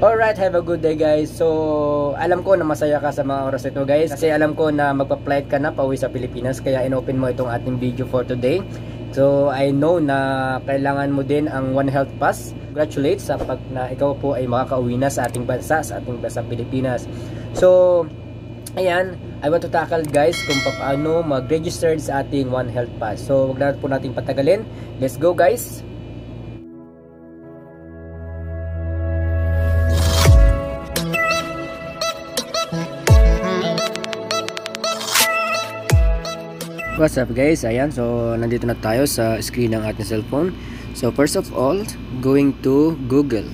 Alright, have a good day guys. So, alam ko na masaya ka sa mga oras ito guys. Kasi alam ko na magpa-flight ka na pauwi sa Pilipinas. Kaya inopen mo itong ating video for today. So, I know na kailangan mo din ang One Health Pass. Congratulates sa pag na ikaw po ay makakauwi na sa ating bansa, Pilipinas. So, ayan, I want to tackle guys kung paano mag-register sa ating One Health Pass. So, wag na po nating patagalin. Let's go guys! What's up guys? Ayan, so nandito na tayo sa screen ng ating cellphone. So first of all, going to Google.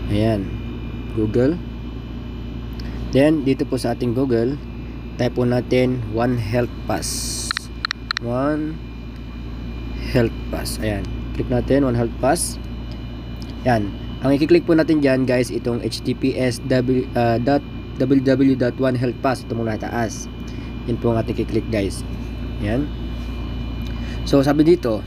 Ayan, Google. Then dito po sa ating Google, type po natin One Health Pass. One Health Pass. Ayan, click natin One Health Pass. Ayan, ang i-click po natin dyan guys, itong https://www.onehealthpass. Ito muna taas. Yan po ang ating i-click guys. Ayan. So sabi dito,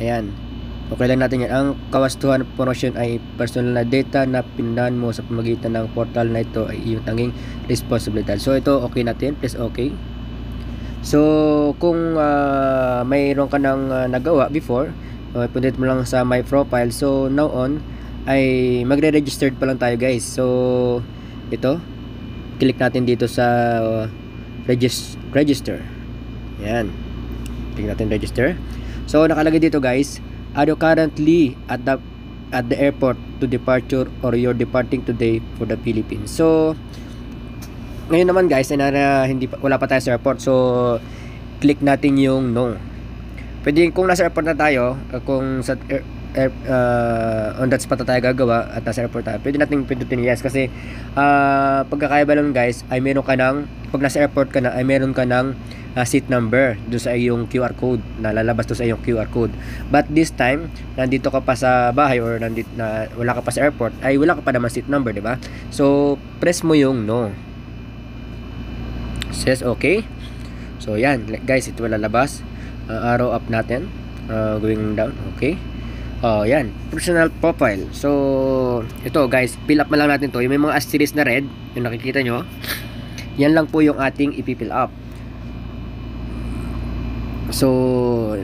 ayan, okay lang natin yan. Ang kawastuhan portion ay personal na data na pinundahan mo sa pamamagitan ng portal na ito ay iyong tanging responsibilidad. So ito okay natin, press okay. So kung mayroon ka nang nagawa before, pundit mo lang sa my profile. So now on ay magre-registered pa lang tayo guys. So ito, click natin dito sa register. Yan. Tingnan natin register. So nakalagay dito guys, are you currently at the airport to departure or you're departing today for the Philippines? So ngayon naman guys, wala pa tayo sa airport. So click natin yung no. Pwede kung nasa airport na tayo, kung sa on that spot na tayo gagawa at nasa airport tayo, pwede natin pindutin yes kasi pagkakaiba lang guys ay meron ka ng, pag nasa airport ka na ay meron ka ng seat number doon sa iyong QR code, na lalabas doon sa iyong QR code. But this time nandito ka pa sa bahay or nandito na wala ka pa sa airport, ay wala ka pa naman seat number, di ba? So press mo yung no, says okay. So yan guys, ito lalabas, arrow up natin, going down, okay. Oh, yan, personal profile. So, ito guys, fill up na lang natin to. Yung may mga asterisk na red, yung nakikita nyo, yan lang po yung ating ipi-fill up. So,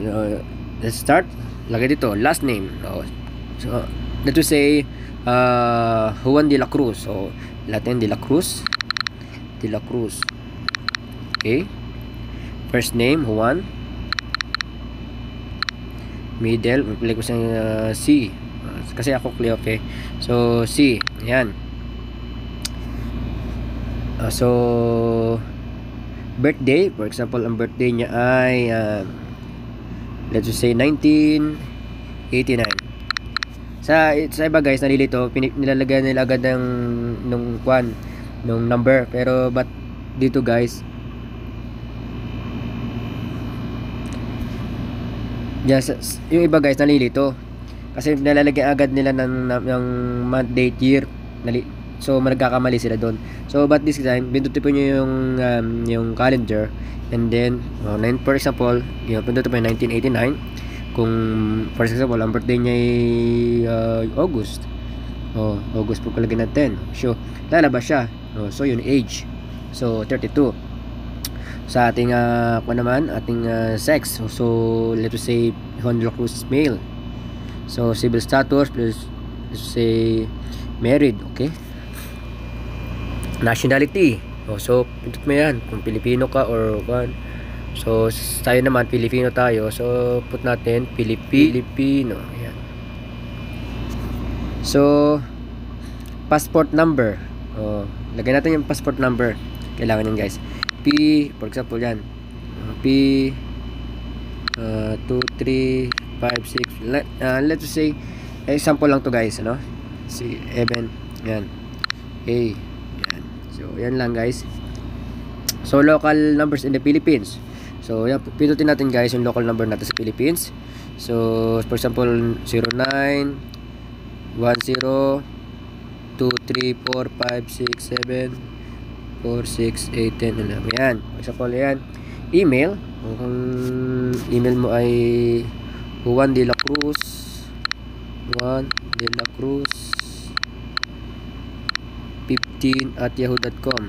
let's start. Lagay dito, last name. So, let's say, Juan de la Cruz. So, Latin de la Cruz. De la Cruz. Okay. First name, Juan. Middle, mag-play ko sa C kasi ako Cleope. So C, yan. So birthday, for example, ang birthday niya ay let's just say 1989. Sa iba guys, nalilito, nilalagay nila agad nung number, pero but dito guys, yes, yung iba guys nalilito kasi nilalagyan agad nila ng month, date, year, so magkakamali sila doon. So but this time pindutin po nyo yung calendar, and then for example, pindutin po yung 1989. Kung for example ang birthday niya ay August, August po kalagyan natin, so lalabas siya. So yun age, so 32. Sa ating ating sex, so let's say Juan de la Cruz male. So civil status, let's say married, okay. Nationality, so pindot mo yan kung Pilipino ka or one. So tayo naman Pilipino tayo, so put natin Filipino, yan. So passport number, lagyan natin yung passport number, kailangan yan guys. P, for example yan, P 2, 3, 5, 6, let's say example lang to guys, ano, si Evan, yan, A, yan. So yan lang guys. So local numbers in the Philippines, so yan, pindutin natin guys yung local number natin sa Philippines. So for example 09 10 2, 3, 4, 5, 6, 7 4, 6, 8, 10, 11. Yan. For example, yan. Email. Kung email mo ay Juan de la Cruz 15@yahoo.com.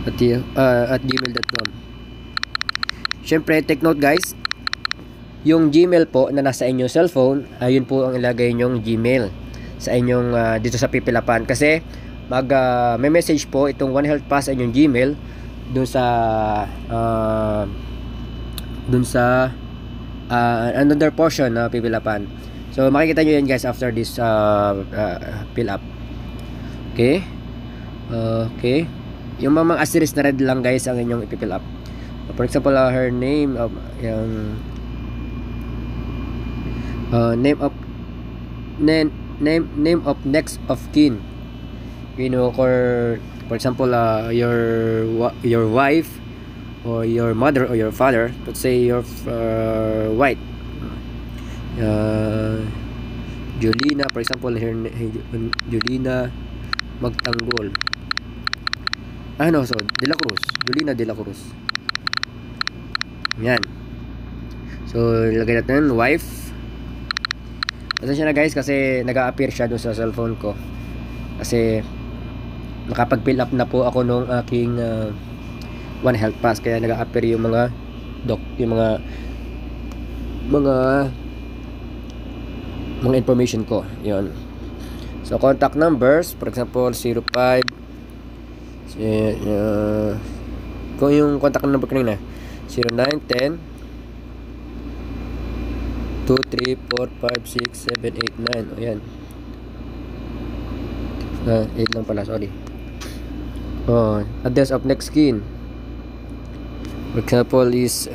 At gmail.com. Syempre, take note guys, yung Gmail po na nasa inyong cellphone, ayun po ang ilagay nyong Gmail sa inyong dito sa Pipilapan, kasi may message po itong One Health Pass sa inyong Gmail dun sa another portion na Pipilapan. So makikita nyo yan guys after this fill up. Okay, yung mga asterisk na red lang guys ang inyong ipifill up. For example, her name of name of next of kin, you know, or for example your wife or your mother or your father. Let's say your wife, Jolina, for example, Jolina Magtanggol, so De La Cruz, Jolina De La Cruz. Yan. So ilagay natin wife. Pasensya na guys kasi nag-a-appear siya doon sa cellphone ko, kasi nakapag-fill up na po ako nung aking One Health Pass, kaya nag-a-appear yung mga mga information ko. Yon. So contact numbers, for example 05 kung yung contact number kanina 0910 23456 789. Ayan. 8 lang pala, sorry. Address of next kin, for example, is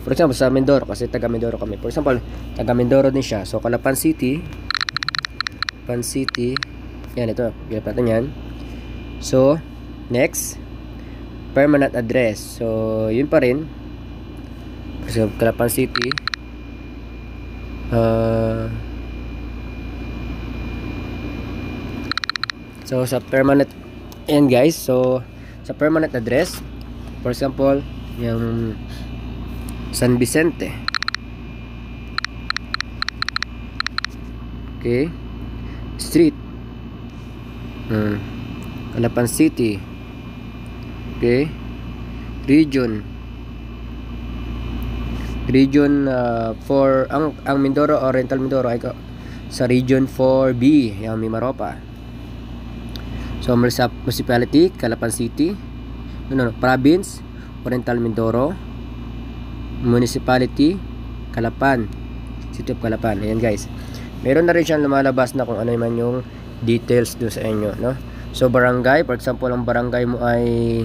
for example sa Mindoro, kasi taga Mindoro kami. For example, taga Mindoro din siya. So Calapan City. Yan, ito. Gilap natin yan. So next, permanent address. So yun pa rin. For example, Calapan City. So sa permanent, and guys, so sa permanent address, for example, yung San Vicente. Okay. Street. Calapan City. Okay. Region for ang Mindoro, Oriental Mindoro ay sa Region 4B, yung Mimaropa. So municipality, Calapan City. Province, Oriental Mindoro. Municipality, Calapan, City of Calapan. Ayan guys, meron na rin siyang lumalabas na kung ano man yung details doon sa inyo, no? So barangay, for example, ang barangay mo ay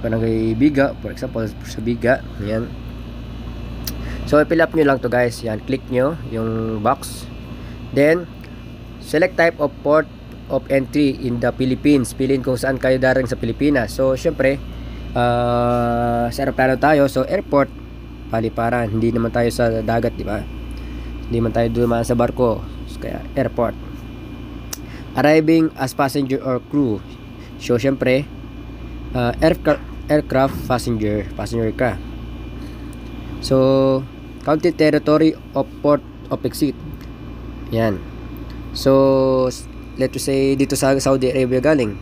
barangay Biga, for example, sa Biga. Ayan. So i-fill up nyo lang to guys. Yan, click nyo yung box, then select type of port of entry in the Philippines. Piliin kung saan kayo darating sa Pilipinas. So syempre sa aeroplano tayo, so airport, paliparan. Hindi naman tayo sa dagat, di ba? Hindi man tayo dumaan sa barko, so, kaya airport. Arriving as passenger or crew. So syempre aircraft passenger ka. So country, territory of port of exit. Yan. So let's say dito sa Saudi Arabia galing.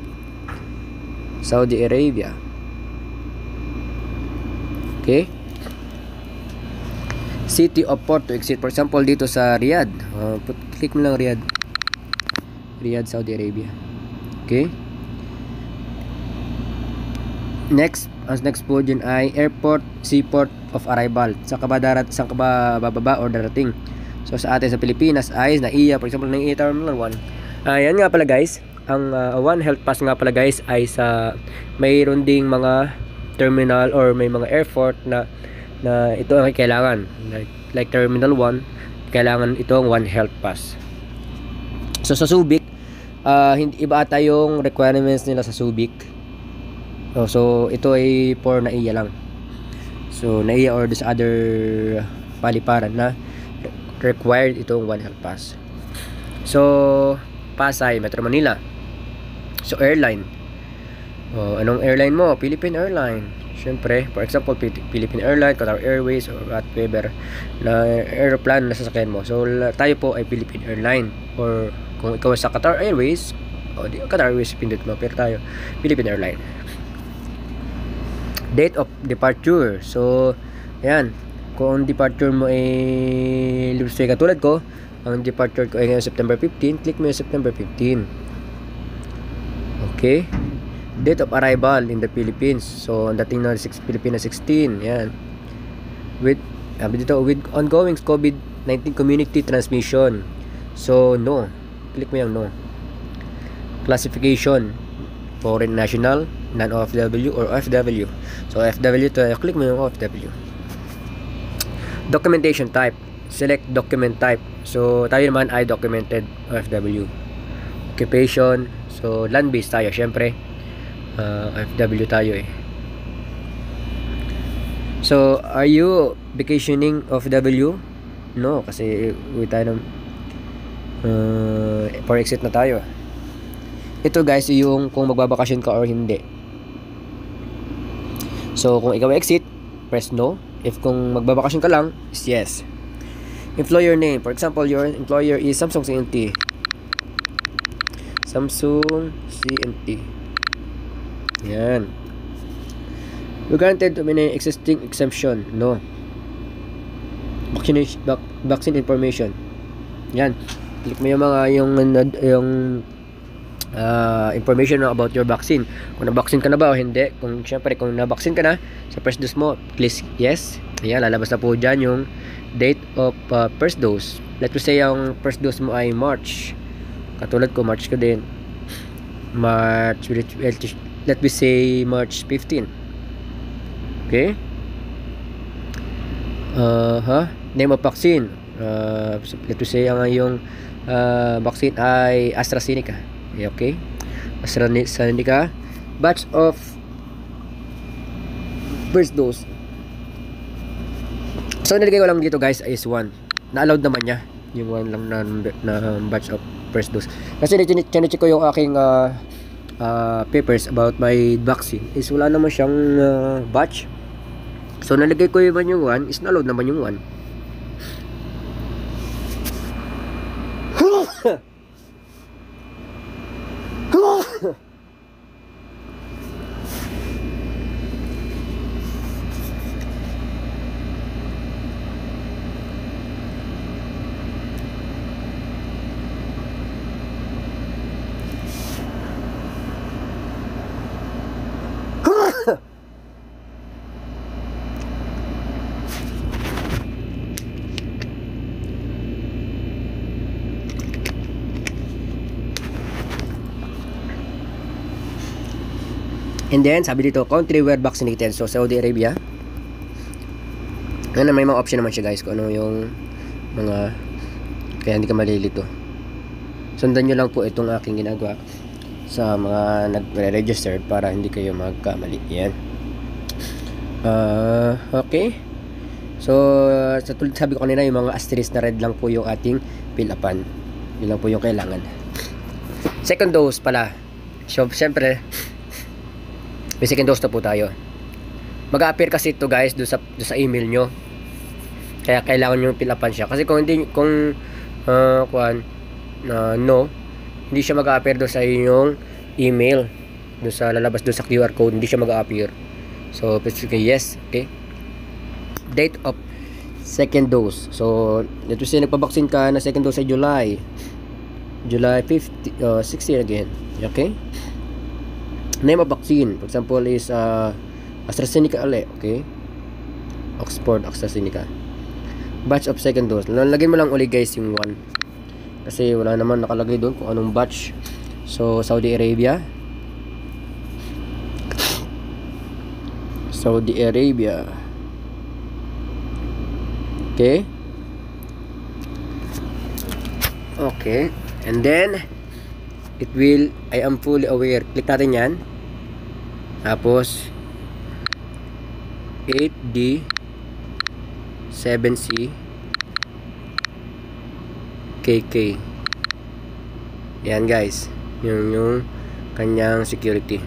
Saudi Arabia. Okay. City of port to exit. For example, dito sa Riyadh. Click mo lang Riyadh. Riyadh, Saudi Arabia. Okay. Next, ang next po dyan ay airport, seaport of arrival. Saan ka ba bababa or darating? So sa atin sa Pilipinas ay NAIA, for example, NAIA Terminal 1. Yan nga pala guys, ang One Health Pass nga pala guys ay mayroon ding mga terminal or may mga airport na ito ang kailangan. Like Terminal 1, kailangan ito ang One Health Pass. So sa Subic, hindi iba ata yung requirements nila sa Subic. So ito ay for NAIA lang. So NAIA or this other paliparan na required itong One Health Pass. So Pasay, Metro Manila. So airline. Anong airline mo? Philippine Airline. Syempre, for example, Philippine Airlines, Qatar Airways, or whatever na airplane na sasakyan mo. So, tayo po ay Philippine Airlines. Or kung ikaw sa Qatar Airways, o di Qatar Airways pindot mo, pero tayo Philippine Airlines. Date of departure. So, ayan. Kung ang departure mo ay katulad ko, ang departure ko ay ngayon September 15, click mo yung September 15. Okay. Date of arrival in the Philippines. So, ang dating na Pilipinas 16. Yan. With ongoing COVID-19 community transmission. So, no. Click mo yung no. Classification. Foreign national, non-OFW, or OFW. So, OFW to, click mo yung OFW. Documentation type. Select document type. So, tayo naman ay documented OFW. Occupation. So, land-based tayo, syempre. FW tayo eh. So, are you vacationing OFW? No, kasi tayo ng for exit na tayo. Ito guys, yung kung magbabakasyon ka or hindi. So, kung ikaw exit, press no. If kung magbabakasyon ka lang, is yes. Employer name. For example, your employer is Samsung C&T. Samsung C&T. Yan. You granted to any existing exemption? No. Vaccine information. Yan. Click mo yung mga yung information about your vaccine. Kung na-vaccine ka na ba o hindi. Kung syempre kung na-vaccine ka na, sa first dose mo, please yes. Ayan, lalabas na po dyan yung date of first dose. Let's say yung first dose mo ay March. Katulad ko, March ko din. March, let me say March 15. Okay? Name of vaccine. Let me say ang yung vaccine ay AstraZeneca. Okay? AstraZeneca. Batch of first dose. So, nilagay ko lang dito guys is 1. Na-allowed naman niya. Yung 1 lang na batch of first dose. Kasi chinecheck ko yung aking papers about my vaccine is wala naman siyang batch. So, nalagay ko naman yung 1 is na-load naman yung 1. And then, sabi dito, country where vaccinated. So, Saudi Arabia. May mga option naman siya guys kung ano yung mga kaya hindi ka malilito. Sundan nyo lang po itong aking ginagawa sa mga nagre-register para hindi kayo magkamali. Yan. Okay. So, sa tulad sabi ko kanina, yung mga asterisk na red lang po yung ating fill upan. Yun lang po yung kailangan. Second dose pala. So, syempre, may second dose na po tayo. Mag-a-appear kasi ito guys doon sa email nyo. Kaya kailangan nyo fill upan siya. Kasi kung hindi, no, hindi siya mag-a-appear doon sa inyong email. Doon sa lalabas doon sa QR code, hindi siya mag-a-appear. So, basically, yes. Okay. Date of second dose. So, let's say nagpa-vaccine ka na second dose sa July 16 again. Okay. Name of vaccine, for example, is AstraZeneca ulit, okay? Oxford AstraZeneca. Batch of second dose. Lalagyan mo lang ulit guys yung 1. Kasi wala naman nakalagay doon kung anong batch. So, Saudi Arabia. Saudi Arabia. Okay. Okay. And then, it will, I am fully aware. Click natin yan. Tapos, 8D, 7C, KK. Yan guys. Yung kanyang security.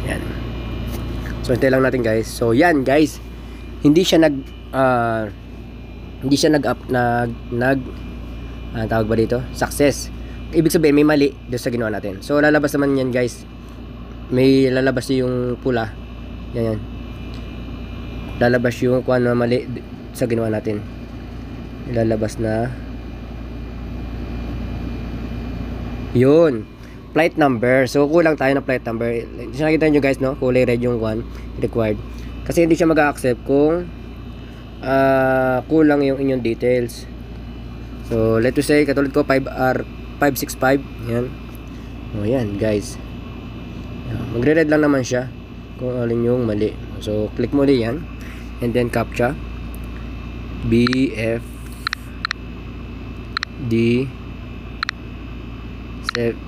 Yan. So hintay lang natin guys. So yan guys, hindi siya tawag ba dito? Success. Ibig sabihin may mali doon sa ginawa natin. So lalabas naman yan guys. May lalabas yung pula. Yan. Lalabas yung kung ano mali sa ginawa natin. Lalabas na yun, flight number. So kulang tayo ng flight number. Nakita nyo guys, no? Kulay red yung one required. Kasi hindi siya mag-accept kung kulang yung inyong details. So let us say katulad ko 5R565. Yan. O yan guys. Magre-red lang naman siya kung alin yung mali. So click mo ulit yan. And then captcha BFD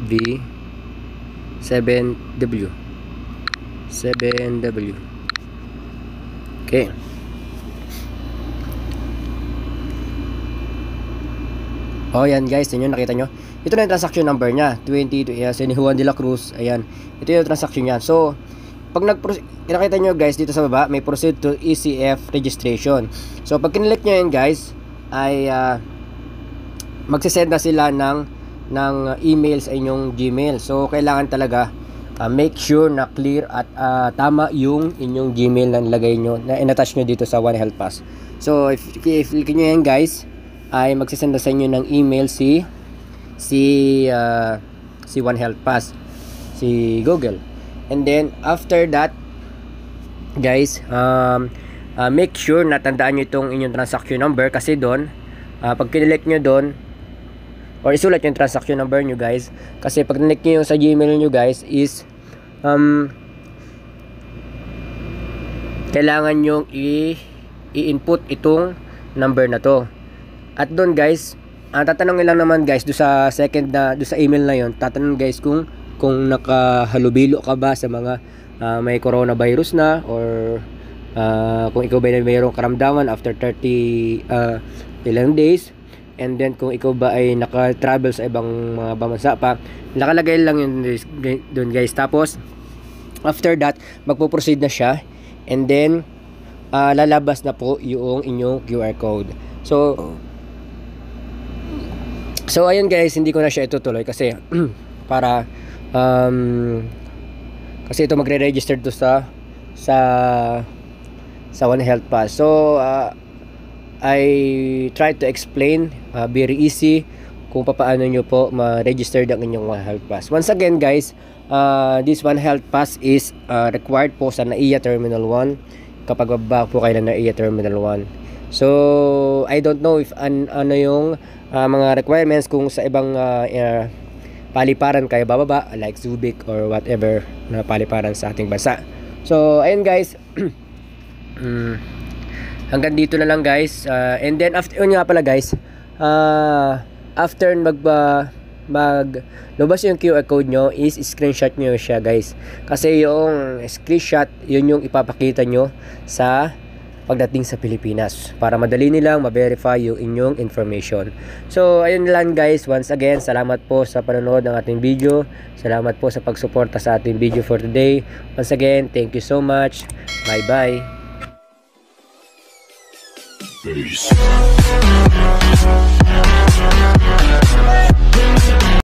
V7W. Okay. Oh yan guys, yun nakita nyo. Ito na yung transaction number niya, 20 si Juan de la Cruz. Ayan. Ito yung transaction niya. So, pag nakita nyo guys dito sa baba, may proceed to ECF registration. So, pag kinilip nyo yan guys, ay magsisend na sila ng email sa inyong Gmail. So kailangan talaga make sure na clear at tama yung inyong Gmail na nilagay nyo, na in-attach nyo dito sa One Health Pass. So if click nyo yan guys, ay magsisend na sa inyo ng email si One Health Pass, si Google. And then after that guys, make sure na tandaan nyo itong inyong transaction number, kasi doon pag kinilip nyo doon or isulat yung transaction number nyo guys, kasi pag nilik nyo yung sa Gmail nyo guys is kailangan nyo i-input itong number na to. At doon guys, tatanungin lang naman guys do sa email na yon, tatanungin guys kung nakahalubilo ka ba sa mga may coronavirus na, or kung ikaw ba na mayroong karamdaman after 30 ilang days. And then kung ikaw ba ay naka-travel sa ibang mga bansa pa, nakalagay lang yun doon guys. Tapos after that, magpo-proceed na siya, and then lalabas na po yung inyong QR code. So ayun guys, hindi ko na siya itutuloy kasi para kasi ito magre-register to sa One Health Pass. So I try to explain very easy kung paano nyo po ma-register ang inyong One Health Pass. Once again guys, this One Health Pass is required po sa NAIA Terminal 1 kapag baba po kayo na NAIA Terminal 1. So I don't know if ano yung mga requirements kung sa ibang paliparan kayo bababa, like Subic or whatever na paliparan sa ating bansa. So ayun guys, hanggang dito na lang guys. And then after yun nga pala guys, after maglabas yung QR code nyo, is screenshot nyo siya guys, kasi yung screenshot yun yung ipapakita nyo sa pagdating sa Pilipinas para madali nilang ma-verify yung inyong information. So ayun lang guys, once again salamat po sa panonood ng ating video, salamat po sa pagsuporta sa ating video for today. Once again, thank you so much, bye bye. Peace.